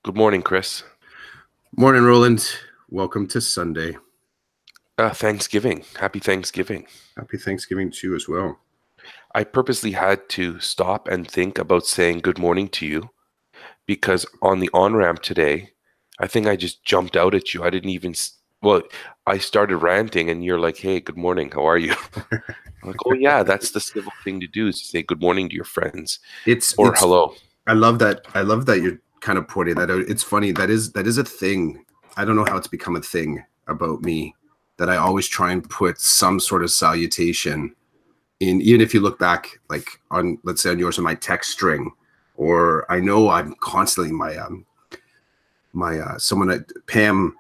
Good morning, Chris. Morning, Roland. Welcome to Sunday. Thanksgiving. Happy Thanksgiving. Happy Thanksgiving to you as well. I purposely had to stop and think about saying good morning to you because on the on-ramp today, I think I just jumped out at you. I didn't even, well, I started ranting and you're like, hey, good morning. How are you? I'm like, oh yeah, that's the civil thing to do is to say good morning to your friends or It's hello. I love that. I love that you're kind of pointing that out. It's funny. That is a thing. I don't know how it's become a thing about me that I always try and put some sort of salutation in, even if you look back, like on, let's say on yours, on my text string, or I know I'm constantly my someone at Pam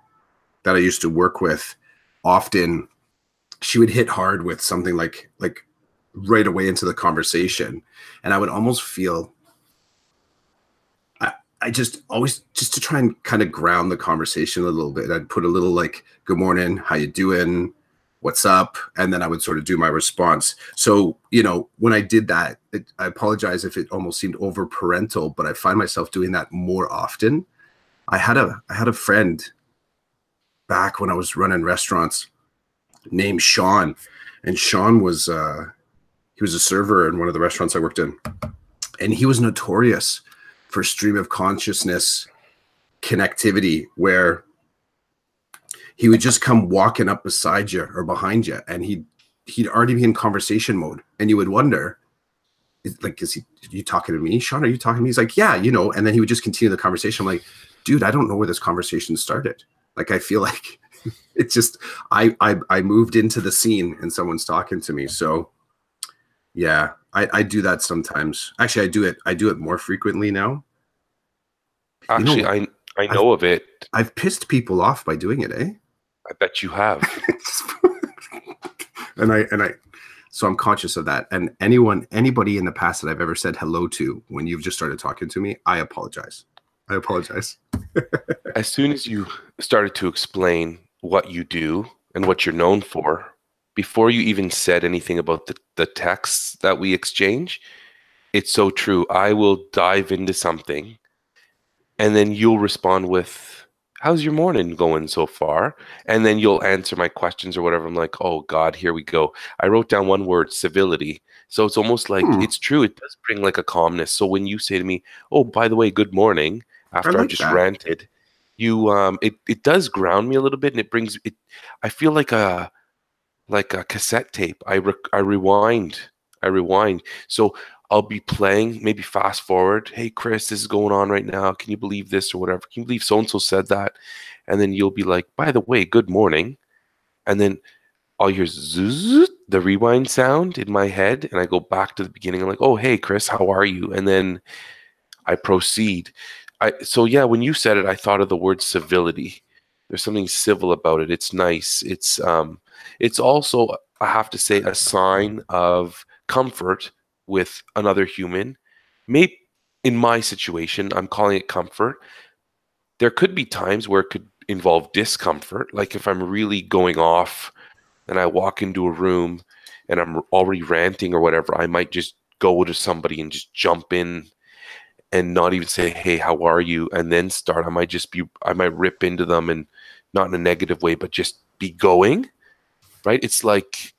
that I used to work with, often she would hit hard with something like right away into the conversation, and I would almost feel I just always, just to try and kind of ground the conversation a little bit, I'd put a little like, good morning, how you doing, what's up, and then I would sort of do my response. So when I did that, I apologize if it almost seemed over parental, but I find myself doing that more often. I had a friend back when I was running restaurants named Sean, and Sean was he was a server in one of the restaurants I worked in, and he was notorious for stream of consciousness connectivity, where he would just come walking up beside you or behind you, and he'd already be in conversation mode, and you would wonder, is he, are you talking to me, Sean? Are you talking to me? He's like, yeah, and then he would just continue the conversation. I'm like, dude, I don't know where this conversation started. Like, I feel like it's just I moved into the scene and someone's talking to me. So yeah, I do that sometimes. Actually, I do it more frequently now. You Actually, know, I I've know of it. I've pissed people off by doing it, eh? I bet you have. and I so I'm conscious of that. And anybody in the past that I've ever said hello to when you've just started talking to me, I apologize. I apologize. As soon as you started to explain what you do and what you're known for, before you even said anything about the texts that we exchange, it's so true. I will dive into something and then you'll respond with, how's your morning going so far? And then you'll answer my questions or whatever. I'm like, oh God, here we go. I wrote down one word, civility. So it's almost like it's true. It does bring like a calmness. So when you say to me, oh, by the way, good morning, I after I've like just that. ranted, it does ground me a little bit and it brings it. I feel like a cassette tape. I rewind. I rewind. So I'll be playing, maybe fast forward. Hey, Chris, this is going on right now. Can you believe this or whatever? Can you believe so and so said that? And then you'll be like, by the way, good morning. And then I'll hear zzz, the rewind sound in my head, and I go back to the beginning. I'm like, oh, hey, Chris, how are you? And then I proceed. So yeah, when you said it, I thought of the word civility. There's something civil about it. It's nice. It's also, I have to say, a sign of comfort with another human. Maybe in my situation, I'm calling it comfort. There could be times where it could involve discomfort, like if I'm really going off and I walk into a room and I'm already ranting or whatever, I might just go to somebody and just jump in and not even say, hey, how are you? And then start. I might rip into them, and not in a negative way, but just be going, right? It's like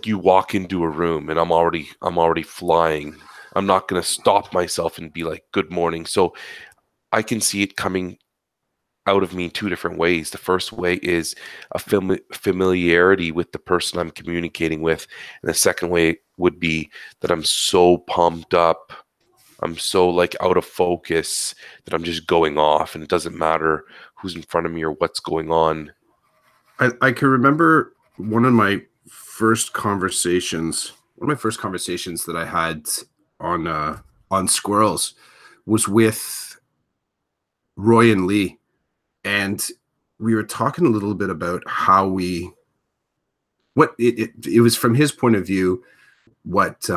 you walk into a room and I'm already flying. I'm not going to stop myself and be like, good morning. So I can see it coming out of me two different ways. The first way is a familiarity with the person I'm communicating with. And the second way would be that I'm so pumped up, I'm so like out of focus that I'm just going off and it doesn't matter who's in front of me or what's going on. I can remember one of my first conversations that I had on squirrels was with Roy and Lee, and we were talking a little bit about how we what it was from his point of view, what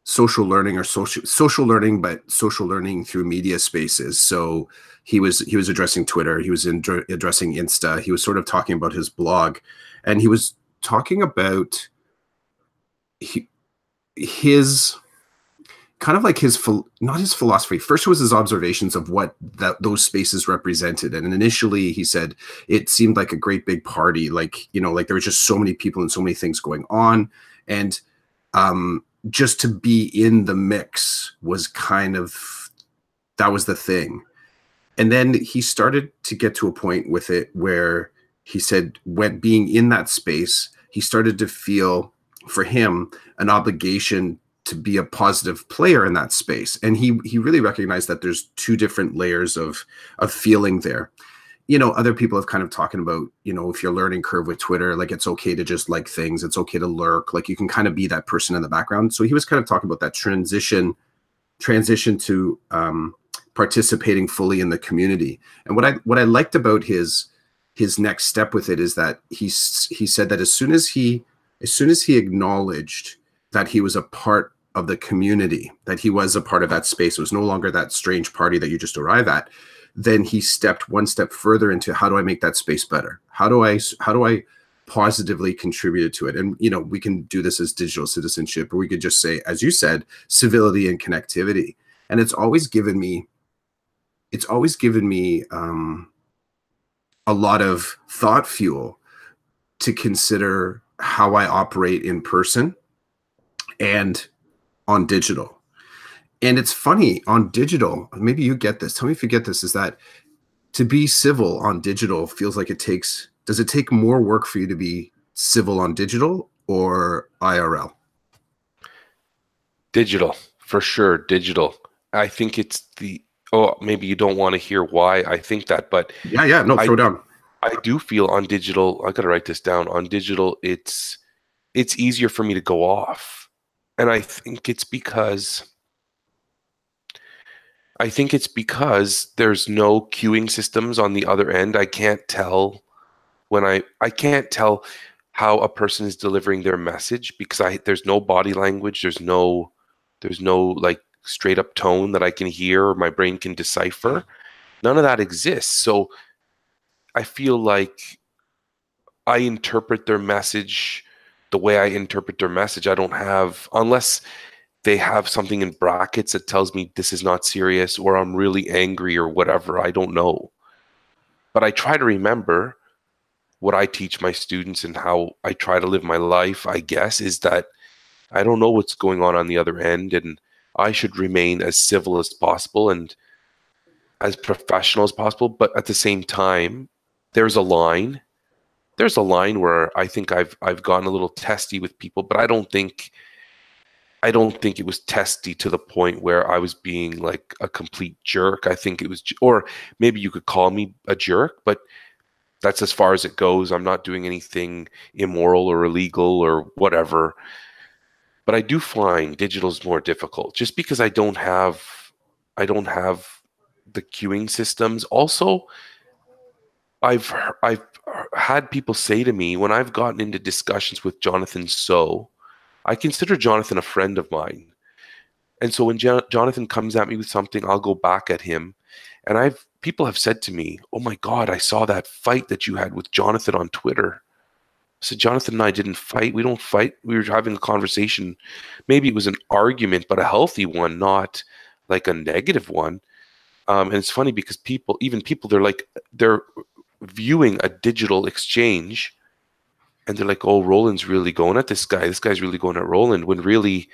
social learning, or social learning, but social learning through media spaces. So he was addressing Twitter, he was addressing Insta, he was sort of talking about his blog, and he was talking about his kind of like not his philosophy. First was his observations of what those spaces represented. And initially he said it seemed like a great big party, like, you know, like there were just so many people and so many things going on. And just to be in the mix was kind of, that was the thing. And then he started to get to a point with it where he said when being in that space, he started to feel for him an obligation to be a positive player in that space. And he really recognized that there's two different layers of feeling there. You know, other people have kind of talking about, you know, if you're learning curve with Twitter, like it's okay to just like things, it's okay to lurk, like you can kind of be that person in the background. So he was kind of talking about that transition to participating fully in the community. And what I liked about his next step with it is that he said that as soon as he acknowledged that he was a part of the community, that he was a part of that space, it was no longer that strange party that you just arrive at, then he stepped one step further into how do I make that space better? How do I positively contribute to it? And, you know, we can do this as digital citizenship, or we could just say, as you said, civility and connectivity. And it's always given me a lot of thought fuel to consider how I operate in person and on digital. And it's funny, on digital, maybe you get this, tell me if you get this, is that to be civil on digital feels like does it take more work for you to be civil on digital or IRL? Digital, for sure, digital. I think it's maybe you don't want to hear why I think that, but yeah, no, throw down. I do feel on digital, I gotta write this down, on digital, it's easier for me to go off. And I think it's because there's no queuing systems on the other end. I can't tell I can't tell how a person is delivering their message because there's no body language, there's no like straight up tone that I can hear or my brain can decipher. None of that exists. So I feel like I interpret their message the way I interpret their message. I don't have, unless they have something in brackets that tells me this is not serious or I'm really angry or whatever, I don't know. But I try to remember what I teach my students and how I try to live my life, I guess, is that I don't know what's going on the other end, and I should remain as civil as possible and as professional as possible. But at the same time, there's a line where I think I've gotten a little testy with people, but I don't think it was testy to the point where I was being like a complete jerk. I think it was, or maybe you could call me a jerk, but that's as far as it goes. I'm not doing anything immoral or illegal or whatever. But I do find digital is more difficult just because I don't have the queuing systems. Also, I've had people say to me when I've gotten into discussions with Jonathan So, I consider Jonathan a friend of mine. And so when Jonathan comes at me with something, I'll go back at him. And people have said to me, "Oh my God, I saw that fight that you had with Jonathan on Twitter." I said, "Jonathan and I didn't fight. We don't fight. We were having a conversation. Maybe it was an argument, but a healthy one, not like a negative one." And it's funny because people, they're viewing a digital exchange and they're like, "Oh, Roland's really going at this guy. This guy's really going at Roland," when really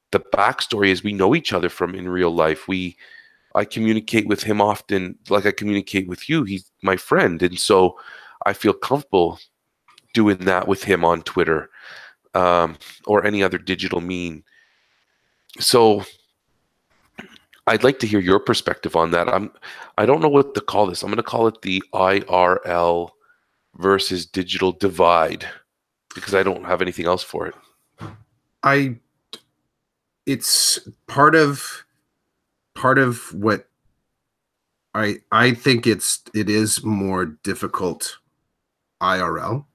the backstory is we know each other from in real life. I communicate with him often like I communicate with you. He's my friend. And so I feel comfortable doing that with him on Twitter or any other digital mean. So I'd like to hear your perspective on that. I don't know what to call this. I'm going to call it the IRL versus digital divide because I don't have anything else for it. It's part of what I think it is more difficult IRL,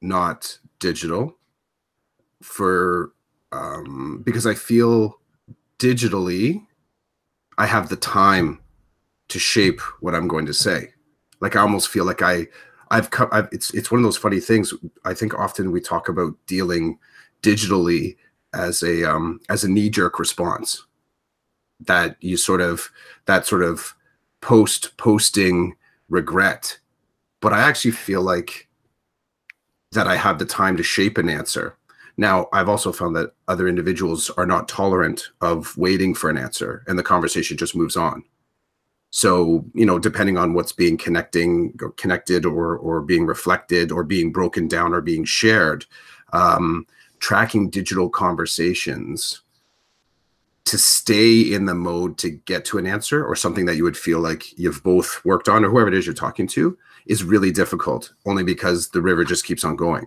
not digital, because I feel digitally I have the time to shape what I'm going to say. Like I almost feel like it's one of those funny things. I think often we talk about dealing digitally as a knee-jerk response. that you sort of, that sort of posting regret. But I actually feel like that I have the time to shape an answer. Now, I've also found that other individuals are not tolerant of waiting for an answer, and the conversation just moves on. So, you know, depending on what's being connected or being reflected or being broken down or being shared, tracking digital conversations to stay in the mode to get to an answer or something that you would feel like you've both worked on, or whoever it is you're talking to, is really difficult, only because the river just keeps on going.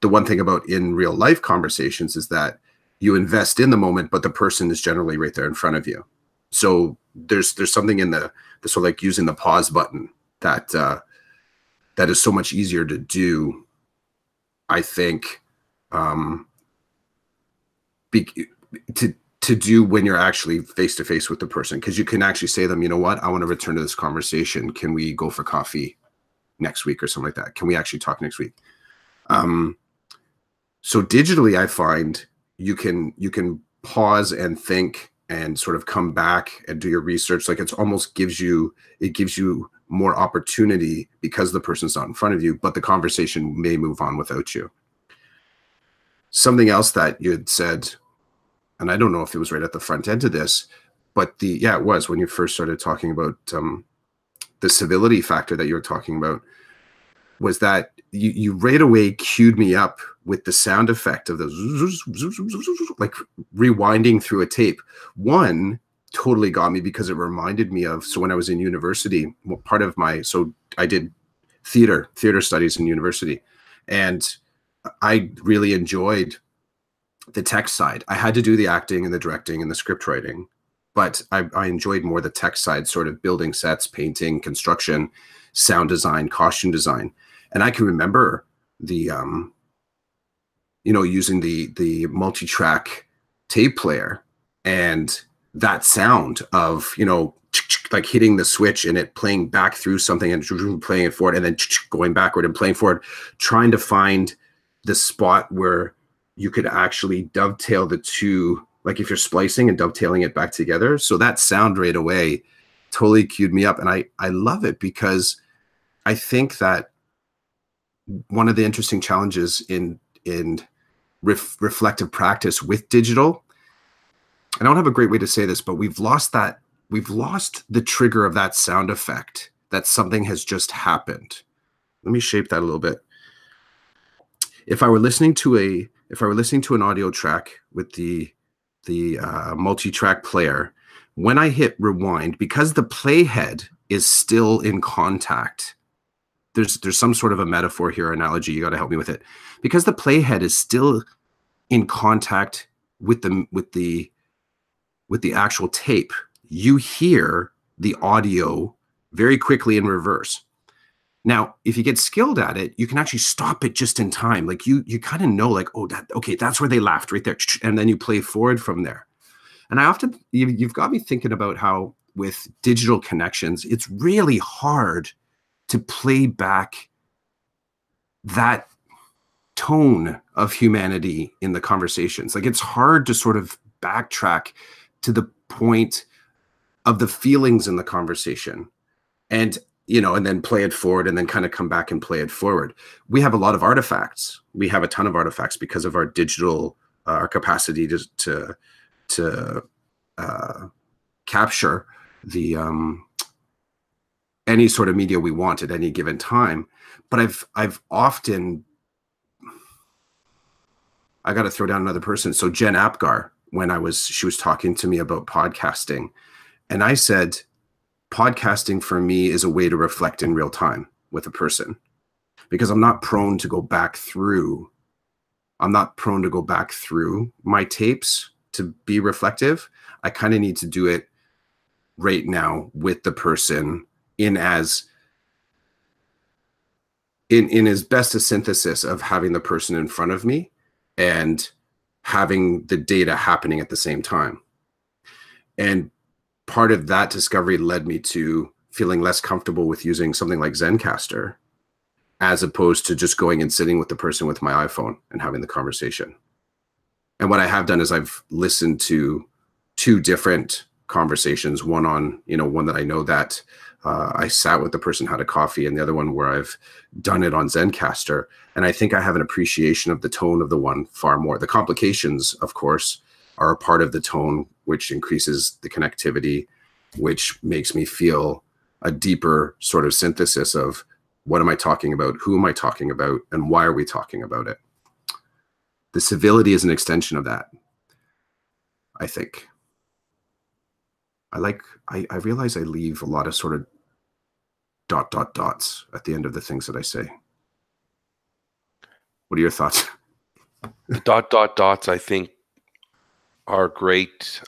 The one thing about in real life conversations is that you invest in the moment, but the person is generally right there in front of you. So there's something in the sort of like using the pause button that that is so much easier to do, I think, to do when you're actually face to face with the person, because you can actually say to them, you know what, I want to return to this conversation. Can we go for coffee next week or something like that? Can we actually talk next week? So digitally, I find you can pause and think and sort of come back and do your research. Like it almost gives you more opportunity because the person's not in front of you, but the conversation may move on without you. Something else that you had said, and I don't know if it was right at the front end of this, but it was when you first started talking about the civility factor that you were talking about, was that you right away queued me up with the sound effect of the like rewinding through a tape. One totally got me because it reminded me of, so when I was in university, part of my, so I did theater studies in university, and I really enjoyed the text side. I had to do the acting and the directing and the script writing, but I enjoyed more the tech side, sort of building sets, painting, construction, sound design, costume design. And I can remember the, using the multi-track tape player and that sound of, like hitting the switch and it playing back through something and playing it forward and then going backward and playing forward, trying to find the spot where you could actually dovetail the two, like if you're splicing and dovetailing it back together. So that sound right away totally queued me up. And I love it because I think that one of the interesting challenges in reflective practice with digital, I don't have a great way to say this, but we've lost the trigger of that sound effect, that something has just happened. Let me shape that a little bit. If I were listening to an audio track with the multi-track player, when I hit rewind, because the playhead is still in contact, there's some sort of a metaphor here, analogy, you got to help me with it. Because the playhead is still in contact with the actual tape, you hear the audio very quickly in reverse. Now, if you get skilled at it, you can actually stop it just in time. Like you kind of know, like, oh, that's where they laughed right there. And then you play forward from there. And I often, you've got me thinking about how with digital connections, it's really hard to play back that tone of humanity in the conversations. Like it's hard to sort of backtrack to the point of the feelings in the conversation and then play it forward and then kind of come back and play it forward. We have a lot of artifacts. We have a ton of artifacts because of our digital, our capacity to capture the, any sort of media we want at any given time. But I've often, I got to throw down another person. So Jen Apgar, she was talking to me about podcasting, and I said, podcasting for me is a way to reflect in real time with a person, because I'm not prone to go back through my tapes to be reflective. I kind of need to do it right now with the person in as best a synthesis of having the person in front of me and having the data happening at the same time. And part of that discovery led me to feeling less comfortable with using something like Zencaster, as opposed to just going and sitting with the person with my iPhone and having the conversation. And what I have done is I've listened to two different conversations, one on, one that I know that I sat with the person, had a coffee, and the other one where I've done it on Zencaster. And I think I have an appreciation of the tone of the one far more. The complications, of course, are a part of the tone, which increases the connectivity, which makes me feel a deeper sort of synthesis of what am I talking about, who am I talking about, and why are we talking about it? The civility is an extension of that, I think. I realize I leave a lot of sort of dots at the end of the things that I say. What are your thoughts? The dots, I think, are great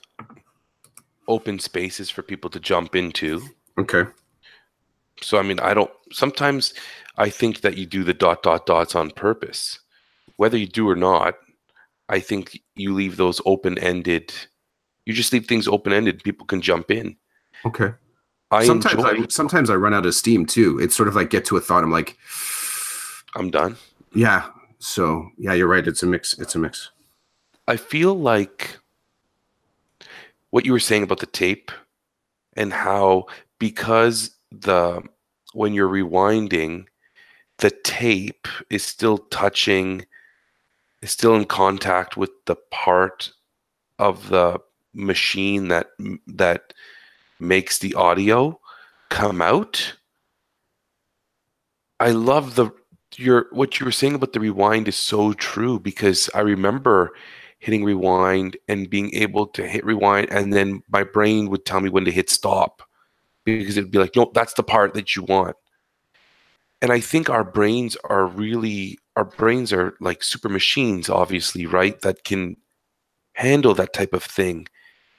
open spaces for people to jump into. Okay. So, I mean, sometimes I think that you do the dots on purpose. Whether you do or not, I think you leave those open-ended. You just leave things open-ended. People can jump in. Okay. I Sometimes I run out of steam too. It's sort of like get to a thought. I'm like, I'm done. Yeah. So yeah, you're right. It's a mix. I feel like what you were saying about the tape and how because when you're rewinding, the tape is still in contact with the part of the machine that makes the audio come out. I love what you were saying about the rewind is so true, because I remember hitting rewind and being able to hit rewind, and then my brain would tell me when to hit stop, because it'd be like, nope, that's the part that you want. And I think our brains are like super machines, obviously, right? That can handle that type of thing.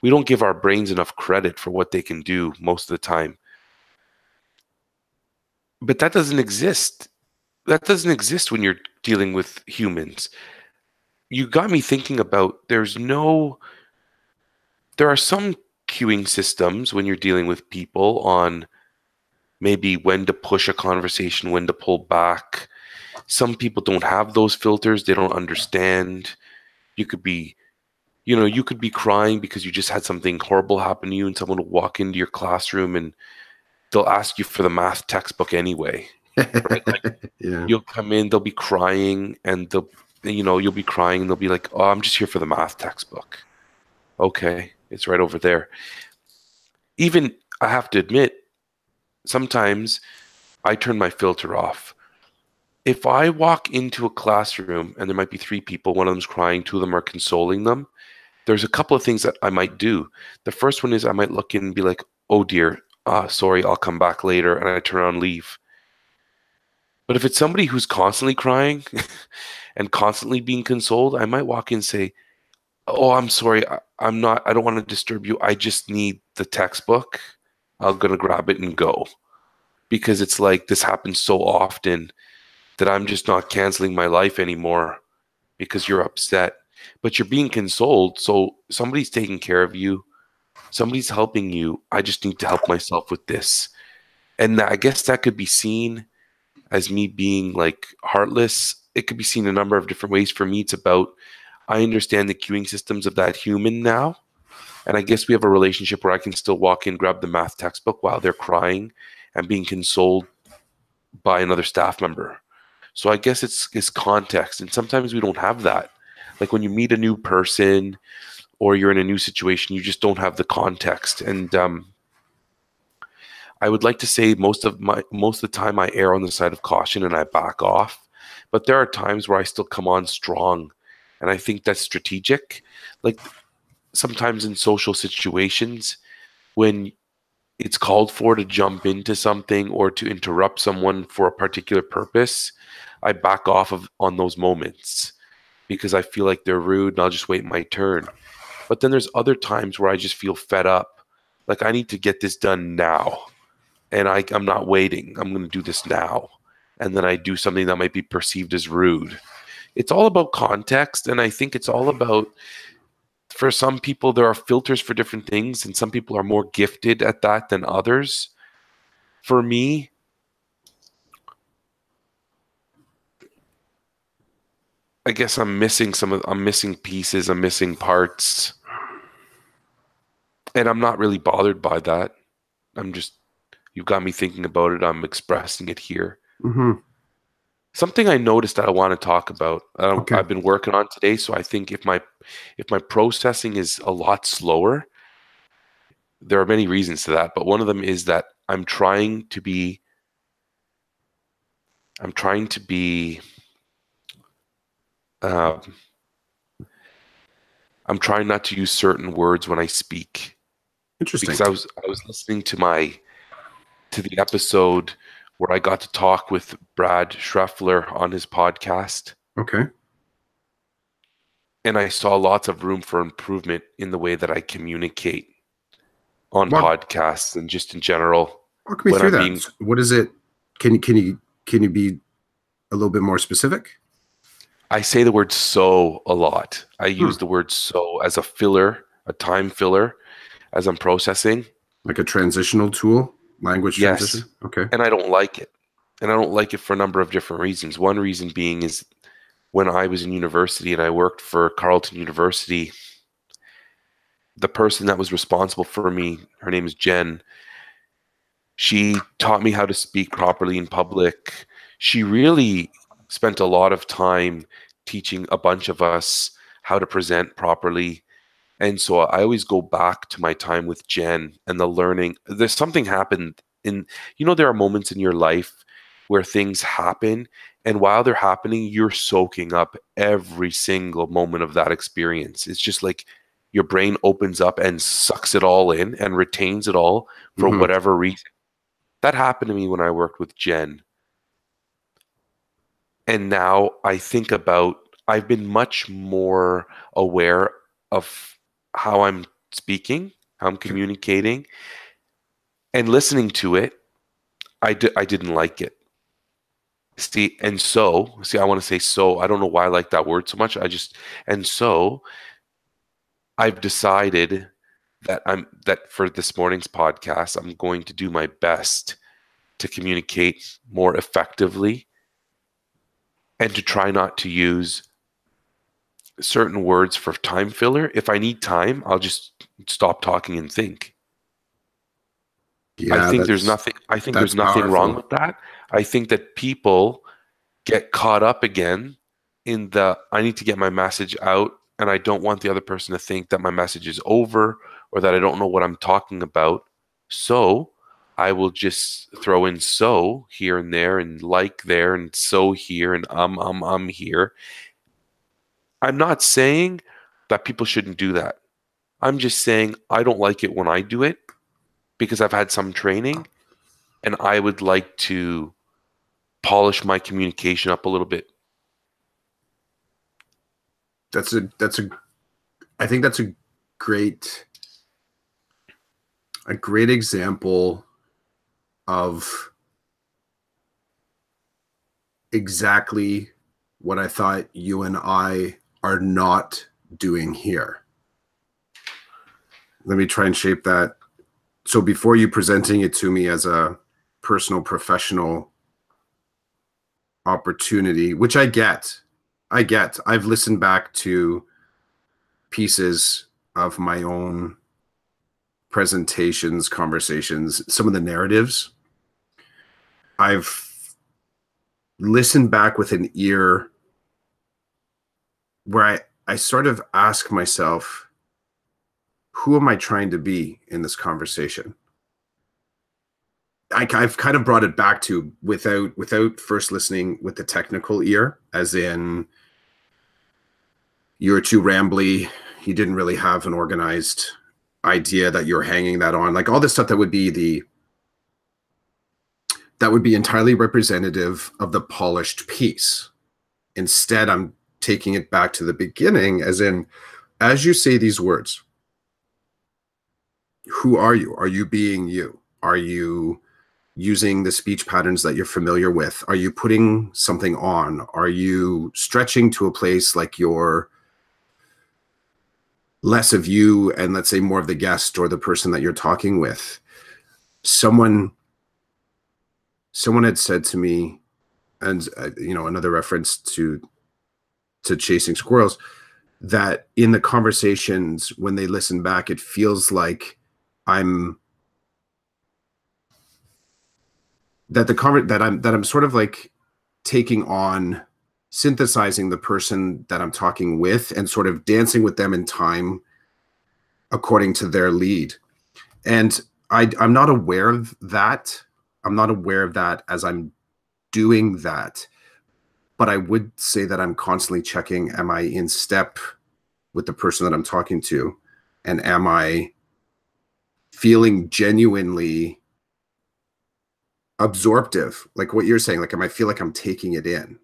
We don't give our brains enough credit for what they can do most of the time. But that doesn't exist. That doesn't exist when you're dealing with humans. You got me thinking about there are some cueing systems when you're dealing with people on maybe when to push a conversation, when to pull back. Some people don't have those filters. They don't understand. You could be crying because you just had something horrible happen to you, and someone will walk into your classroom and they'll ask you for the math textbook anyway. Right? Like, Yeah. you'll come in, they'll be crying, and you'll be crying, and they'll be like, "Oh, I'm just here for the math textbook." Okay, it's right over there. Even, I have to admit, sometimes I turn my filter off. If I walk into a classroom and there might be three people, one of them's crying, two of them are consoling them, there's a couple of things that I might do. The first one is I might look in and be like, "Oh dear, sorry, I'll come back later," and I turn around and leave. But if it's somebody who's constantly crying and constantly being consoled, I might walk in and say, "Oh, I'm sorry, I don't want to disturb you. I just need the textbook. I'm gonna grab it and go." Because it's like this happens so often that I'm just not canceling my life anymore because you're upset. But you're being consoled, so somebody's taking care of you. Somebody's helping you. I just need to help myself with this. And I guess that could be seen as me being like heartless. It could be seen a number of different ways. For me, it's about, I understand the queuing systems of that human now. And I guess we have a relationship where I can still walk in, grab the math textbook while they're crying and being consoled by another staff member. So I guess it's context. And sometimes we don't have that. Like when you meet a new person or you're in a new situation, you just don't have the context. And I would like to say most of the time I err on the side of caution and I back off. But there are times where I still come on strong. And I think that's strategic. Like sometimes in social situations, when it's called for to jump into something or to interrupt someone for a particular purpose, I back off on those moments because I feel like they're rude and I'll just wait my turn. But then there's other times where I just feel fed up. Like I need to get this done now. And I'm not waiting. I'm going to do this now. And then I do something that might be perceived as rude. It's all about context. And I think it's all about, for some people, there are filters for different things. And some people are more gifted at that than others. For me, I guess I'm missing pieces. I'm missing parts. And I'm not really bothered by that. I'm just, you've got me thinking about it. I'm expressing it here. Mm-hmm. Something I noticed that I want to talk about. Okay. I've been working on today, so I think if my processing is a lot slower, there are many reasons to that, but one of them is that I'm trying to be uh, I'm trying not to use certain words when I speak, because Interesting. I was listening to the episode where I got to talk with Brad Schreffler on his podcast, Okay. and I saw lots of room for improvement in the way that I communicate on Walk, podcasts and just in general walk me when through I'm that. being. What is it? Can you be a little bit more specific? I say the word so a lot. I Hmm. use the word so as a filler, a time filler as I'm processing. Like a transitional tool, language Yes. transition. Okay. And I don't like it. And I don't like it for a number of different reasons. One reason being is when I was in university and I worked for Carleton University, the person that was responsible for me, her name is Jen, she taught me how to speak properly in public. She really spent a lot of time teaching a bunch of us how to present properly. And so I always go back to my time with Jen and the learning. There's something happened in, there are moments in your life where things happen. And while they're happening, you're soaking up every single moment of that experience. It's just like your brain opens up and sucks it all in and retains it all for Mm-hmm. whatever reason. That happened to me when I worked with Jen. And now I've been much more aware of how I'm speaking, how I'm Okay. communicating, and listening to it. I didn't like it. I want to say so. I don't know why I like that word so much. And so I've decided that for this morning's podcast, I'm going to do my best to communicate more effectively and to try not to use certain words for time filler. If I need time, I'll just stop talking and think. Yeah, I think that's there's nothing wrong powerful. with that. I think that people get caught up again in the I need to get my message out and I don't want the other person to think that my message is over or that I don't know what I'm talking about. So I will just throw in so here and there and like there and so here and here. I'm not saying that people shouldn't do that. I'm just saying I don't like it when I do it because I've had some training and I would like to polish my communication up a little bit. That's a I think that's great a great example of exactly what I thought you and I are not doing here. Let me try and shape that. So before you presenting it to me as a personal professional opportunity, which I've listened back to pieces of my own presentations, conversations, some of the narratives. I've listened back with an ear where I sort of ask myself, who am I trying to be in this conversation? I've kind of brought it back to without first listening with the technical ear, as in you were too rambly, you didn't really have an organized idea that you're hanging that on, like all this stuff that would be entirely representative of the polished piece. Instead, I'm taking it back to the beginning, as in, as you say these words, who are you? Are you being you? Are you using the speech patterns that you're familiar with? Are you putting something on? Are you stretching to a place like you're less of you and let's say more of the guest or the person that you're talking with? Someone had said to me, and another reference to chasing squirrels, that in the conversations when they listen back, it feels like I'm that I'm sort of like taking on, synthesizing the person that I'm talking with and sort of dancing with them in time according to their lead. And I'm not aware of that. I'm not aware of that as I'm doing that. But I would say that I'm constantly checking, am I in step with the person that I'm talking to? And am I feeling genuinely absorptive? Like what you're saying, like, am I feel like I'm taking it in?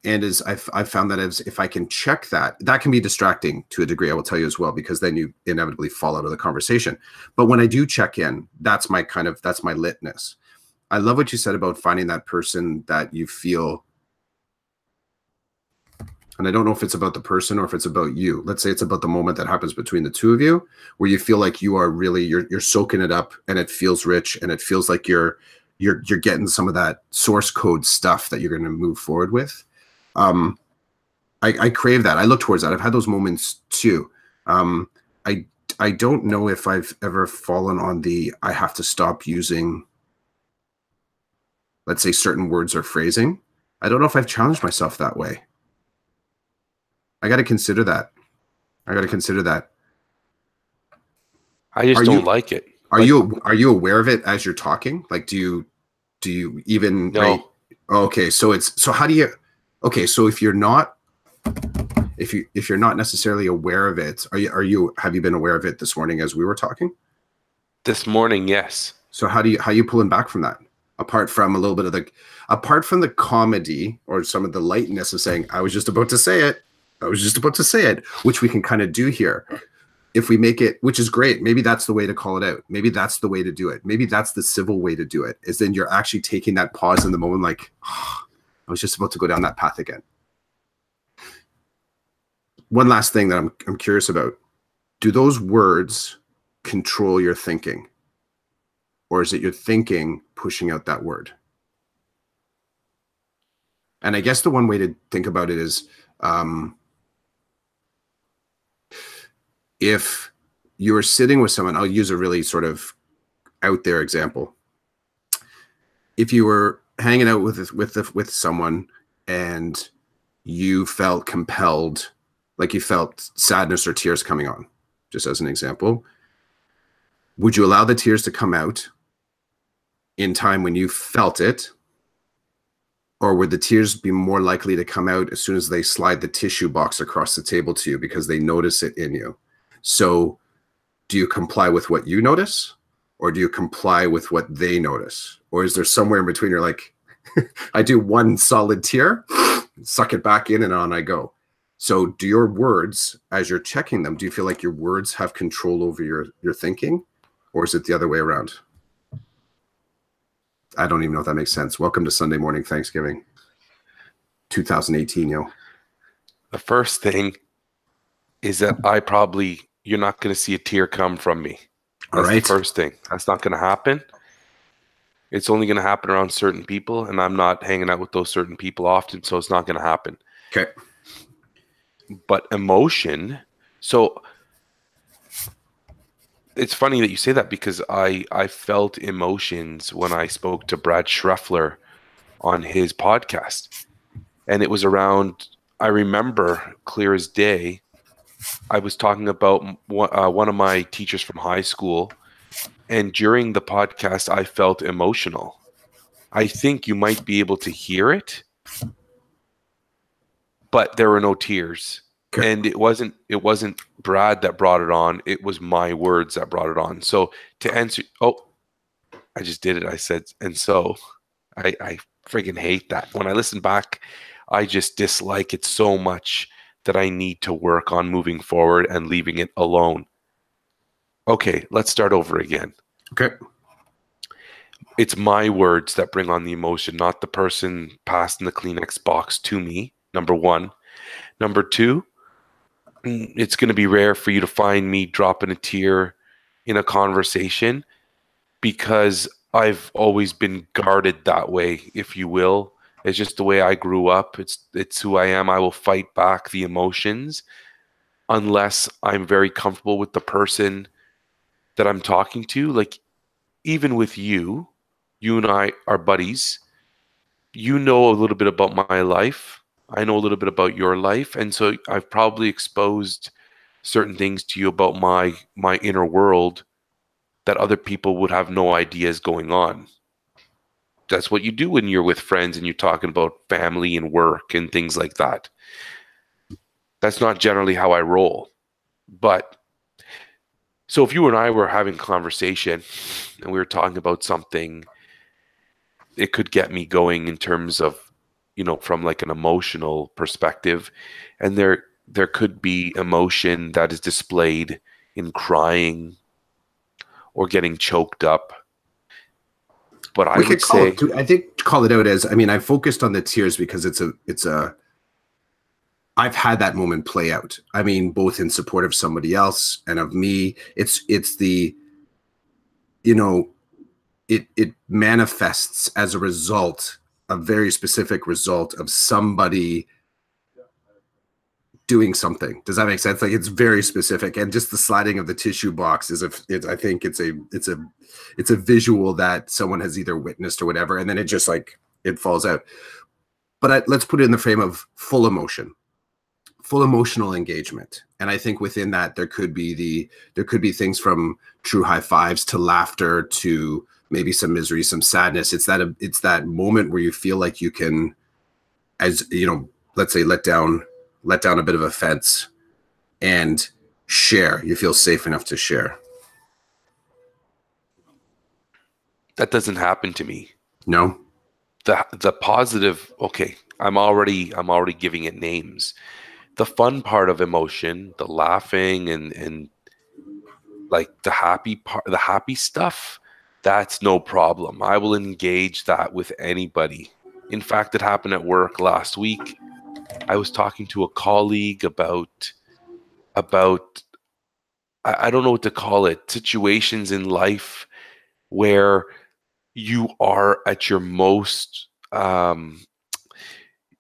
And as I've found that as if I can check that, that can be distracting to a degree, I will tell you as well, because then you inevitably fall out of the conversation. But when I do check in, that's my litmus. I love what you said about finding that person that you feel, and I don't know if it's about the person or if it's about you. Let's say it's about the moment that happens between the two of you, where you feel like you are really, you're soaking it up and it feels rich and it feels like you're getting some of that source code stuff that you're going to move forward with. I crave that. I look towards that. I've had those moments too. I don't know if I've ever fallen on the, I have to stop using, let's say, certain words or phrasing. I don't know if I've challenged myself that way. I got to consider that. I just don't like it. Are you aware of it as you're talking? Like, do you even, no? right? Okay, so how do you? Okay, so if you're not necessarily aware of it, have you been aware of it this morning as we were talking? This morning, yes. So how you pulling back from that? Apart from the comedy or some of the lightness of saying, I was just about to say it, which we can kind of do here. If we make it, which is great, maybe that's the way to call it out. Maybe that's the way to do it. Maybe that's the civil way to do it, is then you're actually taking that pause in the moment, like, oh, I was just about to go down that path again. One last thing that I'm curious about. Do those words control your thinking? Or is it your thinking pushing out that word? And I guess the one way to think about it is, if you're sitting with someone, I'll use a really sort of out there example. If you were hanging out with someone and you felt compelled, like you felt sadness or tears coming on, just as an example, would you allow the tears to come out in time when you felt it? Or would the tears be more likely to come out as soon as they slide the tissue box across the table to you because they notice it in you? So do you comply with what you notice, or do you comply with what they notice? Or is there somewhere in between you're like, I do one solid tear, suck it back in, and on I go. So do your words, as you're checking them, do you feel like your words have control over your thinking, or is it the other way around? I don't even know if that makes sense. Welcome to Sunday morning Thanksgiving 2018, yo. The first thing is that you're not going to see a tear come from me. That's all right. The first thing. That's not going to happen. It's only going to happen around certain people, and I'm not hanging out with those certain people often, so it's not going to happen. Okay. But emotion, so it's funny that you say that, because I felt emotions when I spoke to Brad Schreffler on his podcast. And it was around, I remember clear as day, I was talking about one of my teachers from high school, and during the podcast, I felt emotional. I think you might be able to hear it, but there were no tears. Okay. And it wasn't Brad that brought it on. It was my words that brought it on. So to answer, I just did it. I said, and so I freaking hate that. When I listen back, I just dislike it so much that I need to work on moving forward and leaving it alone. Okay, let's start over again. Okay. It's my words that bring on the emotion, not the person passing the Kleenex box to me, number one. Number two, it's going to be rare for you to find me dropping a tear in a conversation, because I've always been guarded that way, if you will. It's just the way I grew up. It's who I am. I will fight back the emotions unless I'm very comfortable with the person that I'm talking to, like even with you, you and I are buddies. You know a little bit about my life. I know a little bit about your life, and so I've probably exposed certain things to you about my inner world that other people would have no idea is going on. That's what you do when you're with friends and you're talking about family and work and things like that. That's not generally how I roll. But so if you and I were having conversation and we were talking about something, it could get me going in terms of, from like an emotional perspective. And there could be emotion that is displayed in crying or getting choked up. But I We would could call say, it, I think call it out as, I mean, I focused on the tears because I've had that moment play out. I mean, both in support of somebody else and of me. It's the, you know, it manifests as a result, a very specific result of somebody doing something. Does that make sense? Like, it's very specific, and just the sliding of the tissue box is I think it's a visual that someone has either witnessed or whatever, and then it just like it falls out. But let's put it in the frame of full emotion, full emotional engagement, and I think within that there could be things from true high fives to laughter to maybe some misery, some sadness. It's that moment where you feel like you can, as you know, let's say let down a bit of a fence and share. You feel safe enough to share. that doesn't happen to me. No? The positive, okay, I'm already giving it names. The fun part of emotion, the laughing and like the happy part, the happy stuff, that's no problem. I will engage that with anybody. In fact, it happened at work last week. I was talking to a colleague about I don't know what to call it, situations in life where you are at your most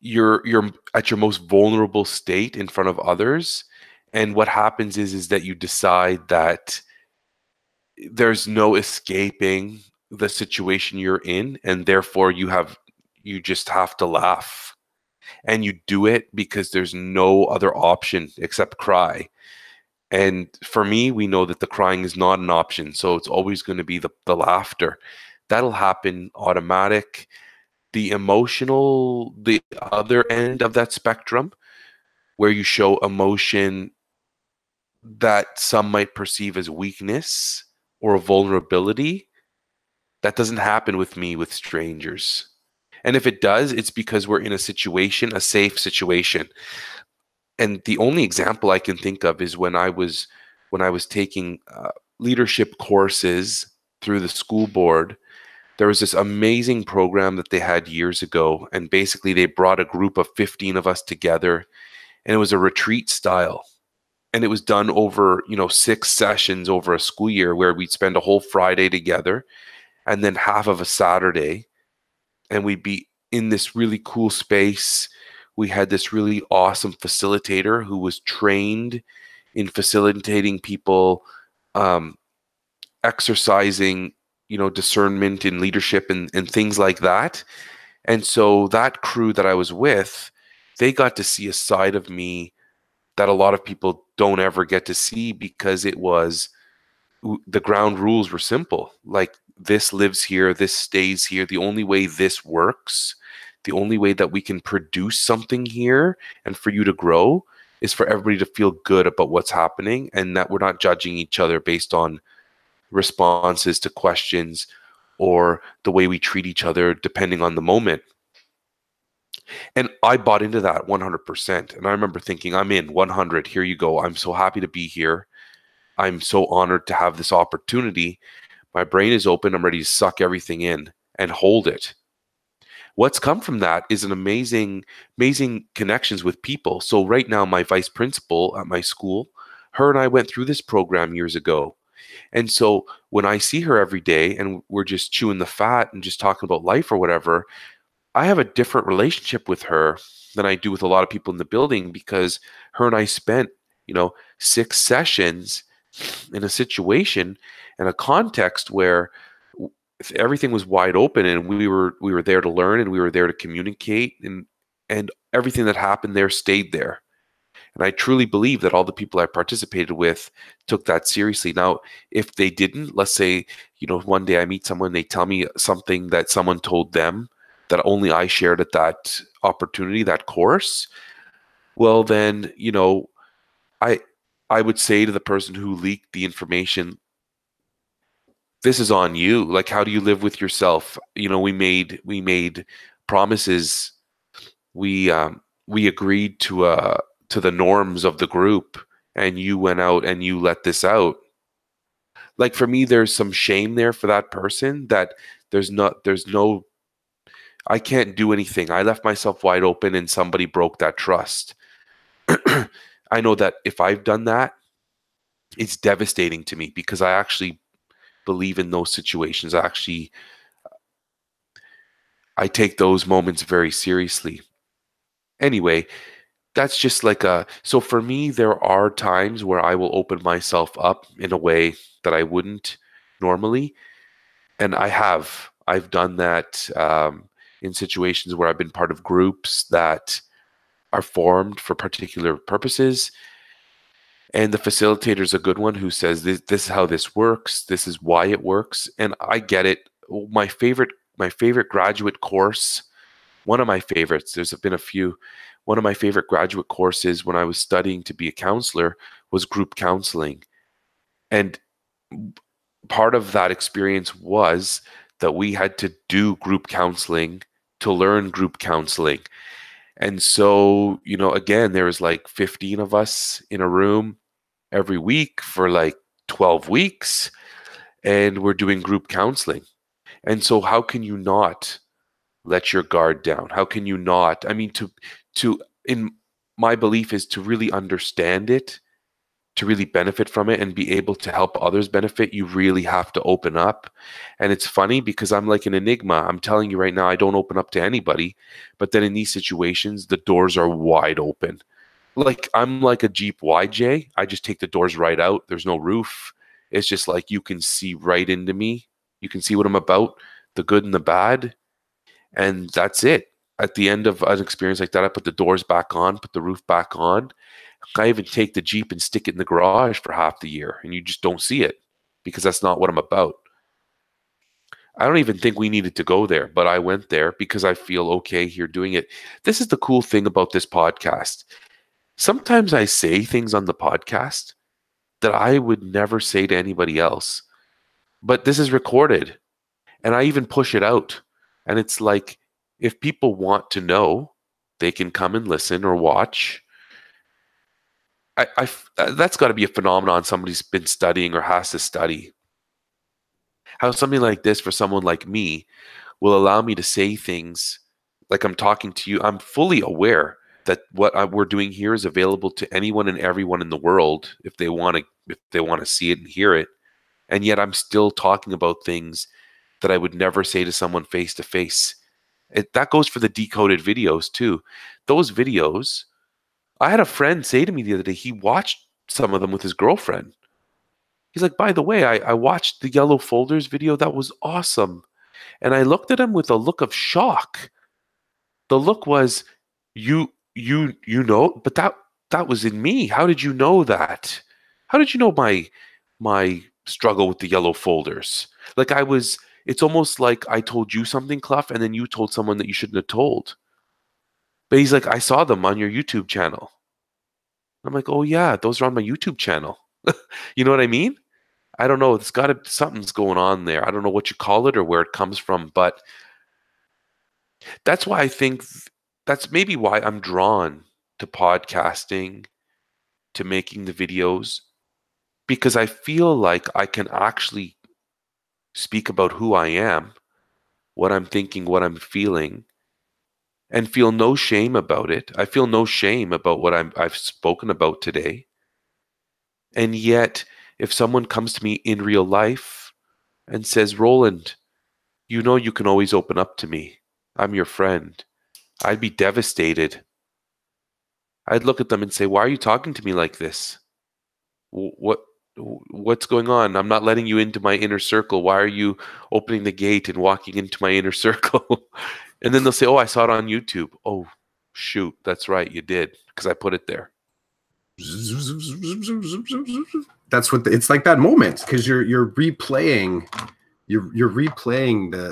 you're at your most vulnerable state in front of others, and what happens is that you decide that there's no escaping the situation you're in, and therefore you just have to laugh, and you do it because there's no other option except cry. And for me, we know that the crying is not an option, so it's always going to be the laughter. That'll happen automatic. The emotional, the other end of that spectrum, where you show emotion that some might perceive as weakness or a vulnerability, that doesn't happen with me with strangers. And if it does, it's because we're in a situation, a safe situation. And the only example I can think of is when I was taking leadership courses through the school board. There was this amazing program that they had years ago, and basically they brought a group of 15 of us together, and it was a retreat style. And it was done over, 6 sessions over a school year where we'd spend a whole Friday together and then half of a Saturday, and we'd be in this really cool space. We had this really awesome facilitator who was trained in facilitating people, um, exercising, discernment in leadership and things like that. And so that crew that I was with, they got to see a side of me that a lot of people don't ever get to see, because the ground rules were simple. Like, this lives here, this stays here. The only way this works, the only way that we can produce something here and for you to grow, is for everybody to feel good about what's happening, and that we're not judging each other based on responses to questions or the way we treat each other depending on the moment. And I bought into that 100%. And I remember thinking, I'm in 100. Here you go. I'm so happy to be here. I'm so honored to have this opportunity. My brain is open. I'm ready to suck everything in and hold it. What's come from that is an amazing connections with people. So right now, my vice principal at my school, her and I went through this program years ago. And so when I see her every day and we're just chewing the fat and just talking about life or whatever, I have a different relationship with her than I do with a lot of people in the building, because her and I spent, 6 sessions in a situation, and a context where everything was wide open, and we were there to learn, and we were there to communicate, and everything that happened there stayed there. And I truly believe that all the people I participated with took that seriously. Now, if they didn't, let's say, one day I meet someone, they tell me something that someone told them that only I shared at that opportunity, that course, well, then, I I would say to the person who leaked the information, this is on you. Like, how do you live with yourself? We made promises. We agreed to the norms of the group, and you went out and you let this out. Like, for me, there's some shame there for that person, that there's no, I can't do anything. I left myself wide open and somebody broke that trust. I know that if I've done that, it's devastating to me, because I actually believe in those situations. I take those moments very seriously. Anyway, that's just like so for me, there are times where I will open myself up in a way that I wouldn't normally. And I've done that in situations where I've been part of groups that are formed for particular purposes. And the facilitator is a good one who says, this is how this works. This is why it works. And I get it. My favorite graduate course, one of my favorites, there's been a few, one of my favorite graduate courses when I was studying to be a counselor was group counseling. And part of that experience was that we had to do group counseling to learn group counseling. And so, again, there was like 15 of us in a room every week for like 12 weeks, and we're doing group counseling. And so how can you not let your guard down? How can you not? I mean, in my belief is to really understand it, to really benefit from it and be able to help others benefit, you really have to open up. And it's funny because I'm like an enigma. I'm telling you right now, I don't open up to anybody. But then in these situations, the doors are wide open. Like, I'm like a Jeep YJ. I just take the doors right out. There's no roof. It's just like you can see right into me. You can see what I'm about, the good and the bad. And that's it. At the end of an experience like that, I put the doors back on, put the roof back on. I even take the Jeep and stick it in the garage for half the year, and you just don't see it, because that's not what I'm about. I don't even think we needed to go there, but I went there because I feel okay here doing it. This is the cool thing about this podcast. Sometimes I say things on the podcast that I would never say to anybody else, but this is recorded, and I even push it out. And it's like, if people want to know, they can come and listen or watch. That's got to be a phenomenon somebody's been studying or has to study. How something like this for someone like me will allow me to say things like I'm talking to you. I'm fully aware that what we're doing here is available to anyone and everyone in the world if they want to see it and hear it. And yet I'm still talking about things that I would never say to someone face to face. That goes for the DeCodEd videos too. Those videos, I had a friend say to me the other day, he watched some of them with his girlfriend. He's like, by the way, I watched the yellow folders video. That was awesome. And I looked at him with a look of shock. The look was, but that was in me. How did you know that? How did you know my struggle with the yellow folders? Like, it's almost like I told you something, Clough, and then you told someone that you shouldn't have told. But he's like, I saw them on your YouTube channel. I'm like, oh yeah, those are on my YouTube channel. You know what I mean? I don't know. Something's going on there. I don't know what you call it or where it comes from, but that's why I think that's maybe why I'm drawn to podcasting, to making the videos, because I feel like I can actually speak about who I am, what I'm thinking, what I'm feeling, and feel no shame about it. I feel no shame about what I've spoken about today. And yet, if someone comes to me in real life and says, Roland, you can always open up to me. I'm your friend. I'd be devastated. I'd look at them and say, why are you talking to me like this? What? What's going on? I'm not letting you into my inner circle. Why are you opening the gate and walking into my inner circle? And then they'll say, oh, I saw it on YouTube. Oh, shoot. That's right. You did, because I put it there. That's what it's like, that moment, because you're replaying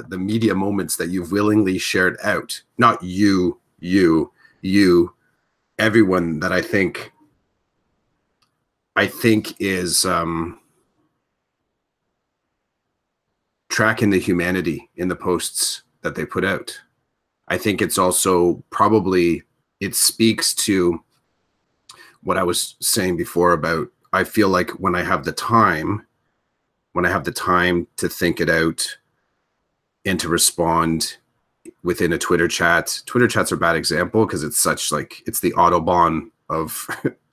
the media moments that you've willingly shared out. Not you, everyone that I think is tracking the humanity in the posts that they put out. I think it's also probably, it speaks to what I was saying before about, I feel like when I have the time to think it out and to respond within a Twitter chat. Twitter chats are a bad example because it's such like, it's the Autobahn of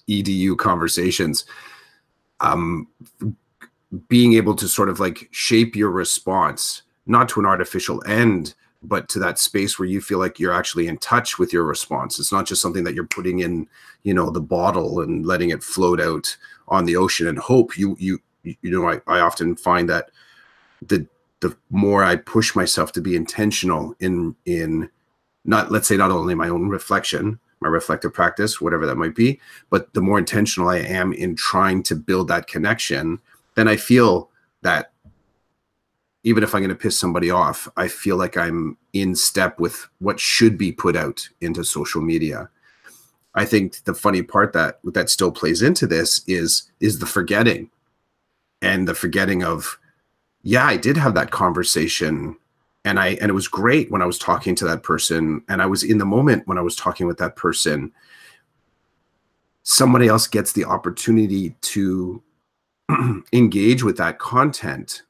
EDU conversations. Being able to sort of like shape your response, not to an artificial end, but to that space where you feel like you're actually in touch with your response. It's not just something that you're putting in, you know, the bottle and letting it float out on the ocean and hope. I often find that the more I push myself to be intentional in not, let's say, not only my own reflection, my reflective practice, whatever that might be, but the more intentional I am in trying to build that connection, then I feel that even if I'm going to piss somebody off, I feel like I'm in step with what should be put out into social media. I think the funny part that still plays into this is the forgetting, and the forgetting of, yeah, I did have that conversation, and it was great when I was talking to that person, and I was in the moment when I was talking with that person. Somebody else gets the opportunity to engage with that content.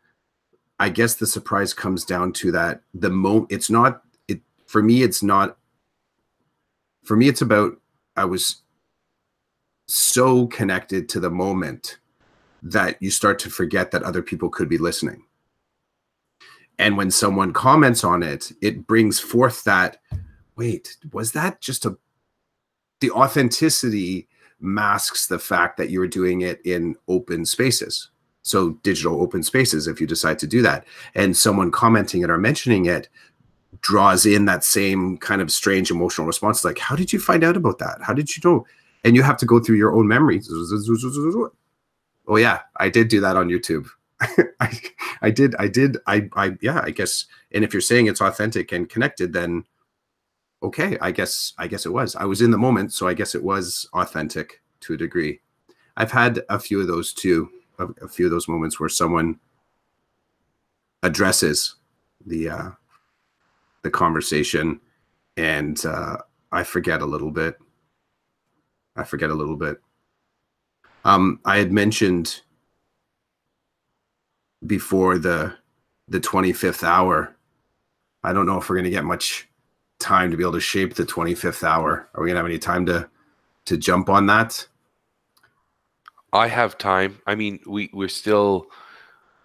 I guess the surprise comes down to that for me, it's about, I was so connected to the moment that you start to forget that other people could be listening. And when someone comments on it, it brings forth that, wait, was that just the authenticity masks the fact that you were doing it in open spaces. So digital open spaces, if you decide to do that, and someone commenting it or mentioning it draws in that same kind of strange emotional response. Like, how did you find out about that? How did you know? And you have to go through your own memories. Oh yeah, I did do that on YouTube. I did. Yeah, I guess. And if you're saying it's authentic and connected, then okay, I guess it was. I was in the moment, so I guess it was authentic to a degree. I've had a few of those too, a few of those moments where someone addresses the conversation, and I forget a little bit. I had mentioned before the 25th hour. I don't know if we're going to get much time to be able to shape the 25th hour. Are we gonna have any time to jump on that? I have time. I mean, we're still,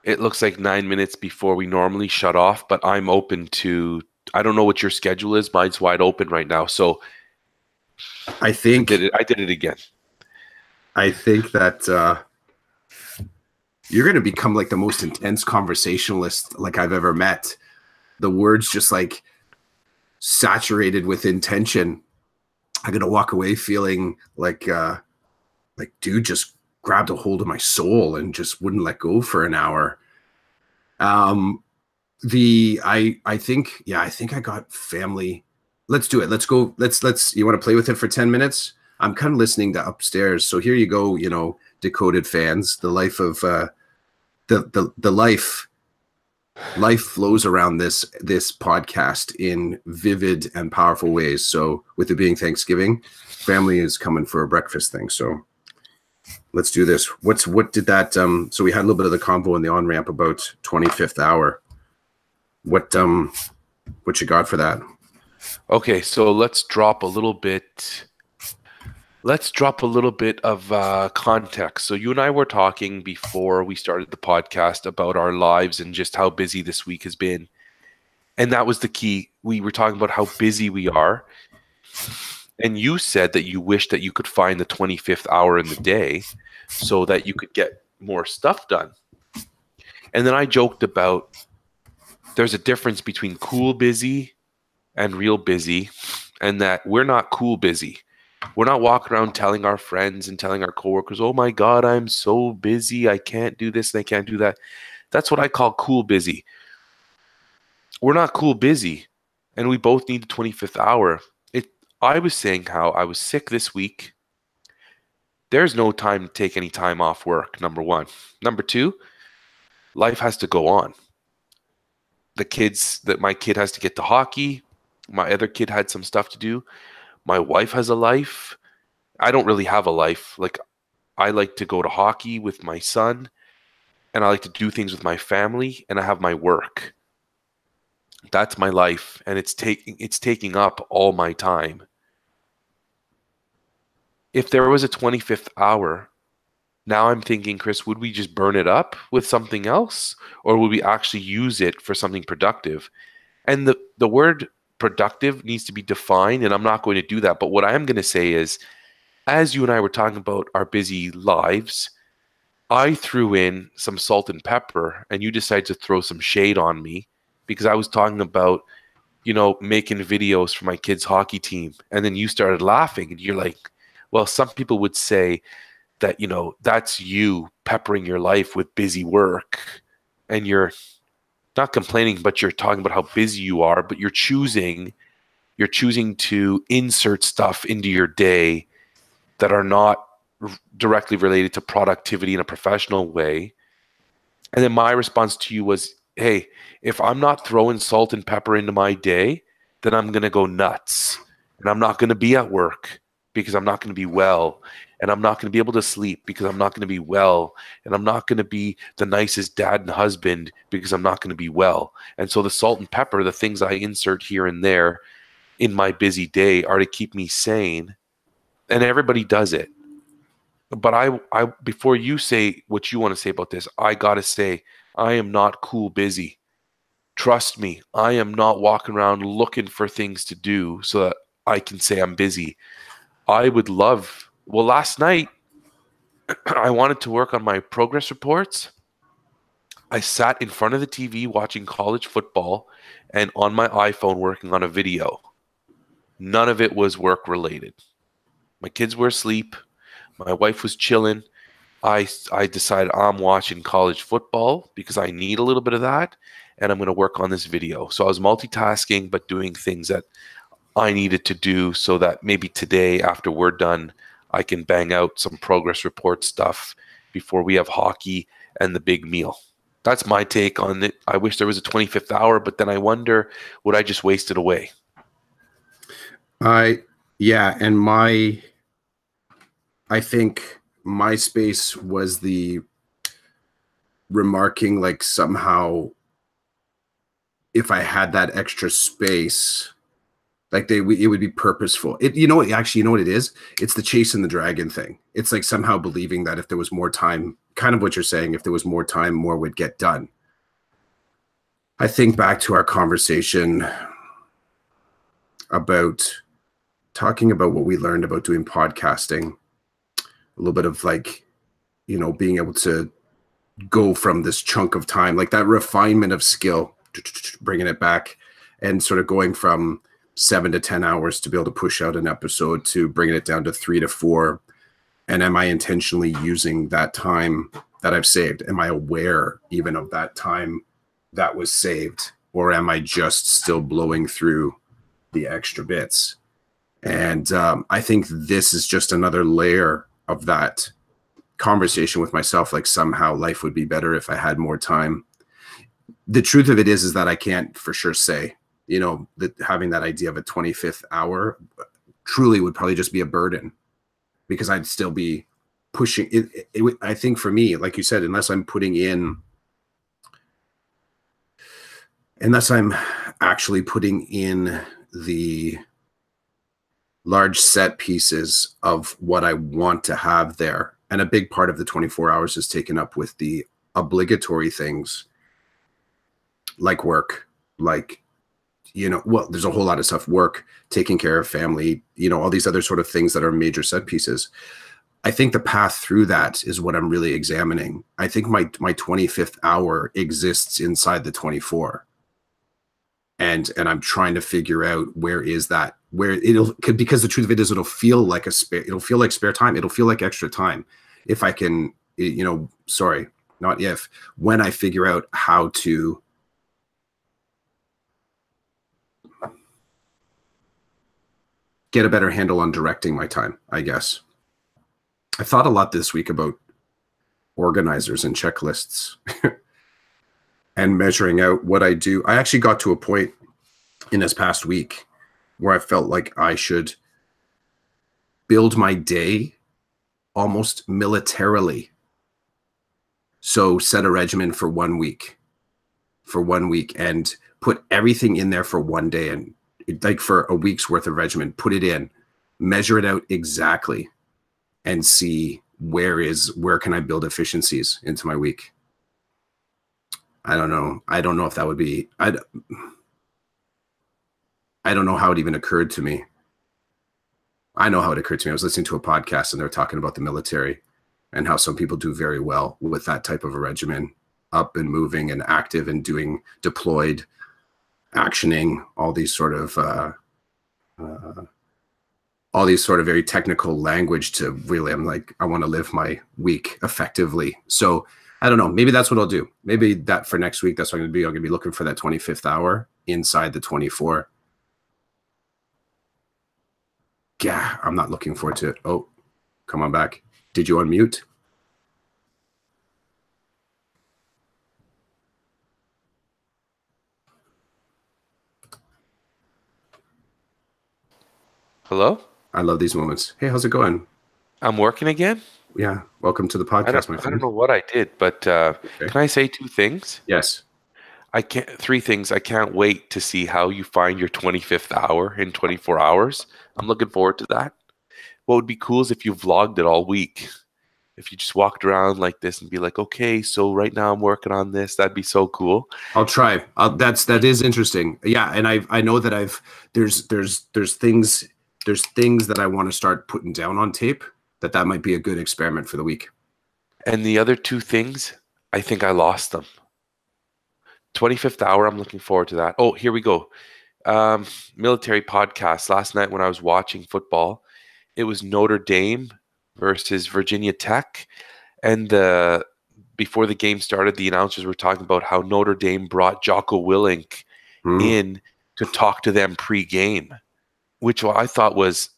it looks like 9 minutes before we normally shut off, but I'm open to, I don't know what your schedule is. Mine's wide open right now. So I think I did it again. I think that you're going to become like the most intense conversationalist like I've ever met. The words just like saturated with intention. I'm going to walk away feeling like dude just grabbed a hold of my soul and just wouldn't let go for an hour. I think I got family. Let's do it. Let's go. Let's, you want to play with it for 10 minutes? I'm kind of listening to Upstairs. So here you go, you know, DeCodEd fans, the life of the life flows around this podcast in vivid and powerful ways. So with it being Thanksgiving, family is coming for a breakfast thing. So let's do this. What did that so we had a little bit of the convo in the on-ramp about 25th hour. What you got for that? Okay, so let's drop a little bit of context. So you and I were talking before we started the podcast about our lives and just how busy this week has been. And that was the key. We were talking about how busy we are. And you said that you wish that you could find the 25th hour in the day so that you could get more stuff done. And then I joked about there's a difference between cool busy and real busy, and that we're not cool busy. We're not walking around telling our friends and telling our coworkers, oh my God, I'm so busy. I can't do this and I can't do that. That's what I call cool busy. We're not cool busy, and we both need the 25th hour. I was saying how I was sick this week. There's no time to take any time off work, number one. Number two, life has to go on. My kid has to get to hockey. My other kid had some stuff to do. My wife has a life. I don't really have a life. Like, I like to go to hockey with my son, and I like to do things with my family, and I have my work. That's my life, and it's taking up all my time. If there was a 25th hour, now I'm thinking, Chris, would we just burn it up with something else, or would we actually use it for something productive? And the word productive needs to be defined, and I'm not going to do that. But what I am going to say is, as you and I were talking about our busy lives, I threw in some salt and pepper, and you decided to throw some shade on me because I was talking about, making videos for my kids' hockey team. And then you started laughing, and you're like, well, some people would say that, that's you peppering your life with busy work, and you're not complaining, but you're talking about how busy you are, but you're choosing to insert stuff into your day that are not directly related to productivity in a professional way. And then my response to you was, hey, if I'm not throwing salt and pepper into my day, then I'm going to go nuts, and I'm not going to be at work because I'm not going to be well, and I'm not going to be able to sleep because I'm not going to be well, and I'm not going to be the nicest dad and husband because I'm not going to be well. And so the salt and pepper, the things I insert here and there in my busy day, are to keep me sane, and everybody does it. But I before you say what you want to say about this, I got to say, I am not cool busy. Trust me, I am not walking around looking for things to do so that I can say I'm busy. Last night, I wanted to work on my progress reports. I sat in front of the TV watching college football and on my iPhone working on a video. None of it was work related. My kids were asleep. My wife was chilling. I decided I'm watching college football because I need a little bit of that, and I'm going to work on this video. So I was multitasking, but doing things that I needed to do so that maybe today, after we're done, I can bang out some progress report stuff before we have hockey and the big meal. That's my take on it. I wish there was a 25th hour, but then I wonder, would I just waste it away? Yeah, and I think my space was the remarking, like, somehow if I had that extra space, like it would be purposeful. You know what it is? It's the chasing the dragon thing. It's like somehow believing that if there was more time, kind of what you're saying, if there was more time, more would get done. I think back to our conversation about talking about what we learned about doing podcasting, a little bit of like, being able to go from this chunk of time, like that refinement of skill, bringing it back and sort of going from 7 to 10 hours to be able to push out an episode to bringing it down to 3 to 4. And am I intentionally using that time that I've saved? Am I aware even of that time that was saved? Or am I just still blowing through the extra bits? And I think this is just another layer of that conversation with myself. Like, somehow life would be better if I had more time. The truth of it is that I can't for sure say, that having that idea of a 25th hour truly would probably just be a burden, because I'd still be pushing it. I think for me, like you said, unless I'm actually putting in the large set pieces of what I want to have there. And a big part of the 24 hours is taken up with the obligatory things like work, like, there's a whole lot of stuff, work, taking care of family, all these other sort of things that are major set pieces. I think the path through that is what I'm really examining. I think my 25th hour exists inside the 24. And I'm trying to figure out where is that, where because the truth of it is it'll feel like spare time. It'll feel like extra time. If I can, sorry, not if, when I figure out how to get a better handle on directing my time, I guess. I thought a lot this week about organizers and checklists and measuring out what I do. I actually got to a point in this past week where I felt like I should build my day almost militarily. So set a regimen for 1 week, and put everything in there for 1 day, and like for a week's worth of regimen, put it in, measure it out exactly, and see where can I build efficiencies into my week. I don't know. I don't know if that would be, I don't know how it even occurred to me. I know how it occurred to me. I was listening to a podcast and they're talking about the military and how some people do very well with that type of a regimen, up and moving and active and doing deployed, actioning, all these sort of very technical language to really, I'm like, I want to live my week effectively. So I don't know. Maybe that's what I'll do. Maybe that for next week, that's what I'm going to be. I'm going to be looking for that 25th hour inside the 24. Yeah, I'm not looking forward to it. Oh, come on back. Did you unmute? Hello? I love these moments. Hey, how's it going? I'm working again? Yeah, welcome to the podcast, my friend. I don't know what I did, but Okay. can I say 2 things? Yes. 3 things. I can't wait to see how you find your 25th hour in 24 hours. I'm looking forward to that. What would be cool is if you vlogged it all week. If you just walked around like this and be like, okay, so right now I'm working on this. That'd be so cool. I'll try. That is interesting. Yeah, and I know that there's things that I want to start putting down on tape. That might be a good experiment for the week. And the other 2 things, I think I lost them. 25th hour, I'm looking forward to that. Oh, here we go. Military podcast. Last night when I was watching football, it was Notre Dame versus Virginia Tech. And before the game started, the announcers were talking about how Notre Dame brought Jocko Willink in to talk to them pre-game, which I thought was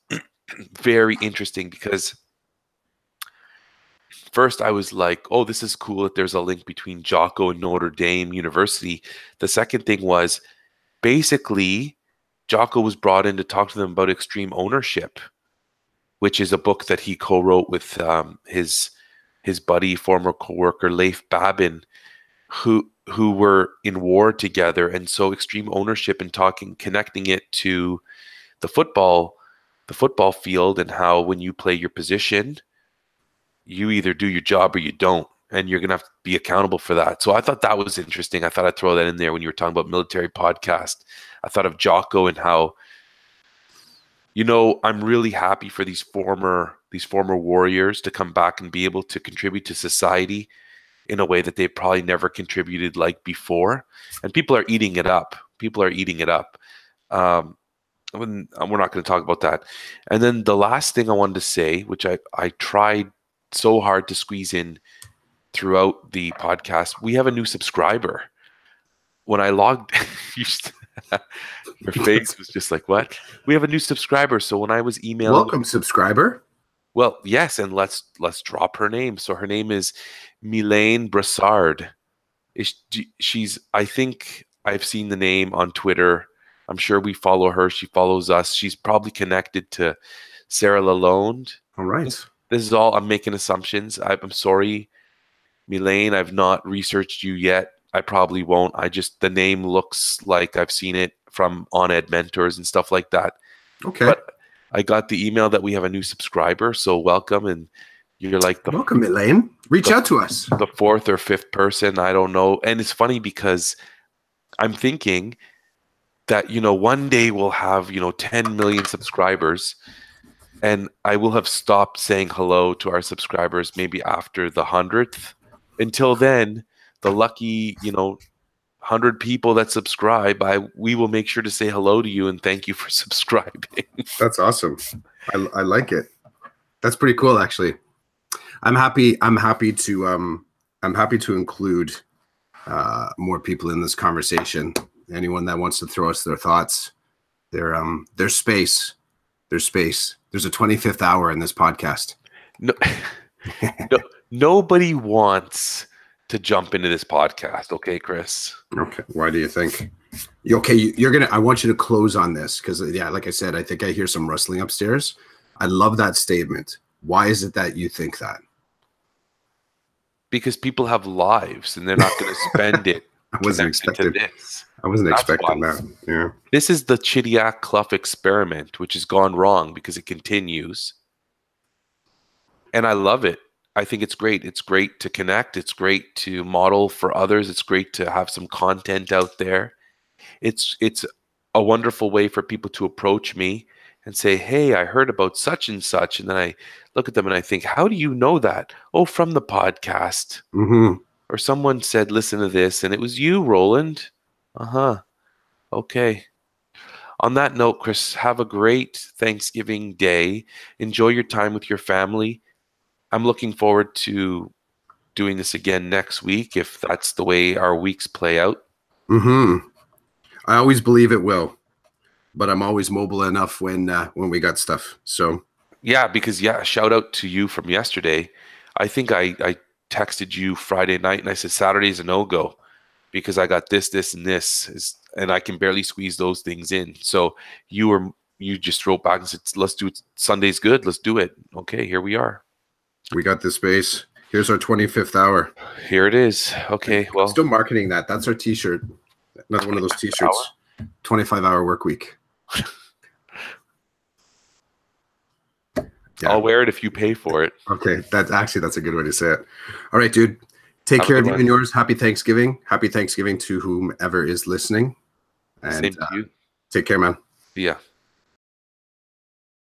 very interesting because first I was like, oh, this is cool that there's a link between Jocko and Notre Dame University. The second thing was basically Jocko was brought in to talk to them about extreme ownership, which is a book that he co-wrote with his buddy, former coworker Leif Babin, who were in war together. And so extreme ownership and connecting it to the football field, and how when you play your position, you either do your job or you don't, and you're going to have to be accountable for that. So I thought that was interesting. I thought I'd throw that in there when you were talking about military podcast. I thought of Jocko and how, I'm really happy for these former warriors to come back and be able to contribute to society in a way that they probably never contributed like before. And people are eating it up. We're not going to talk about that. And then the last thing I wanted to say, which I tried so hard to squeeze in throughout the podcast, we have a new subscriber. When I logged, your face was just like, what? We have a new subscriber. So when I was emailing, welcome, subscriber. Well, yes, and let's drop her name. So her name is Milane Brassard. She's, I think I've seen the name on Twitter. I'm sure we follow her. She follows us. She's probably connected to Sarah Lalonde. All right. This is all, I'm making assumptions. I'm sorry, Milane. I've not researched you yet. I probably won't. The name looks like I've seen it from On Ed Mentors and stuff like that. Okay. But I got the email that we have a new subscriber. So welcome. And you're like welcome, Elaine. Reach out to us. The 4th or 5th person. I don't know. And it's funny because I'm thinking that, one day we'll have, 10 million subscribers. And I will have stopped saying hello to our subscribers maybe after the 100th. Until then, the lucky, 100 people that subscribe, we will make sure to say hello to you and thank you for subscribing. That's awesome. I like it. That's pretty cool, actually. I'm happy to include more people in this conversation. Anyone that wants to throw us their thoughts, there's space. There's space. There's a 25th hour in this podcast. No, nobody wants to jump into this podcast. Okay, Chris. Okay. Why do you think? Okay, I want you to close on this because, yeah, like I said, I think I hear some rustling upstairs. I love that statement. Why is it that you think that? Because people have lives and they're not going to spend it. I wasn't expecting this. I wasn't expecting that. Yeah. This is the Chidiac Clough experiment, which has gone wrong because it continues. And I love it. I think it's great. It's great to connect. It's great to model for others. It's great to have some content out there. It's a wonderful way for people to approach me and say, hey, I heard about such and such. And then I look at them and I think, how do you know that? Oh, from the podcast. Mm-hmm. Or someone said, listen to this. And it was you, Roland. Uh-huh. Okay. On that note, Chris, have a great Thanksgiving day. Enjoy your time with your family. I'm looking forward to doing this again next week if that's the way our weeks play out. Mm-hmm. I always believe it will, but I'm always mobile enough when we got stuff. So yeah, because shout out to you from yesterday. I think I texted you Friday night and I said Saturday's a no-go because I got this, and this, and I can barely squeeze those things in. So you just wrote back and said, let's do it. Sunday's good. Let's do it. Okay, here we are. We got this space. Here's our 25th hour. Here it is. Okay, well. Still marketing that. That's our t-shirt. Another one of those t-shirts. 25-hour work week. Yeah. I'll wear it if you pay for it. Okay, that's a good way to say it. All right, dude. Take care of you and yours. Happy Thanksgiving. Happy Thanksgiving to whomever is listening. And same to you. Take care, man. Yeah.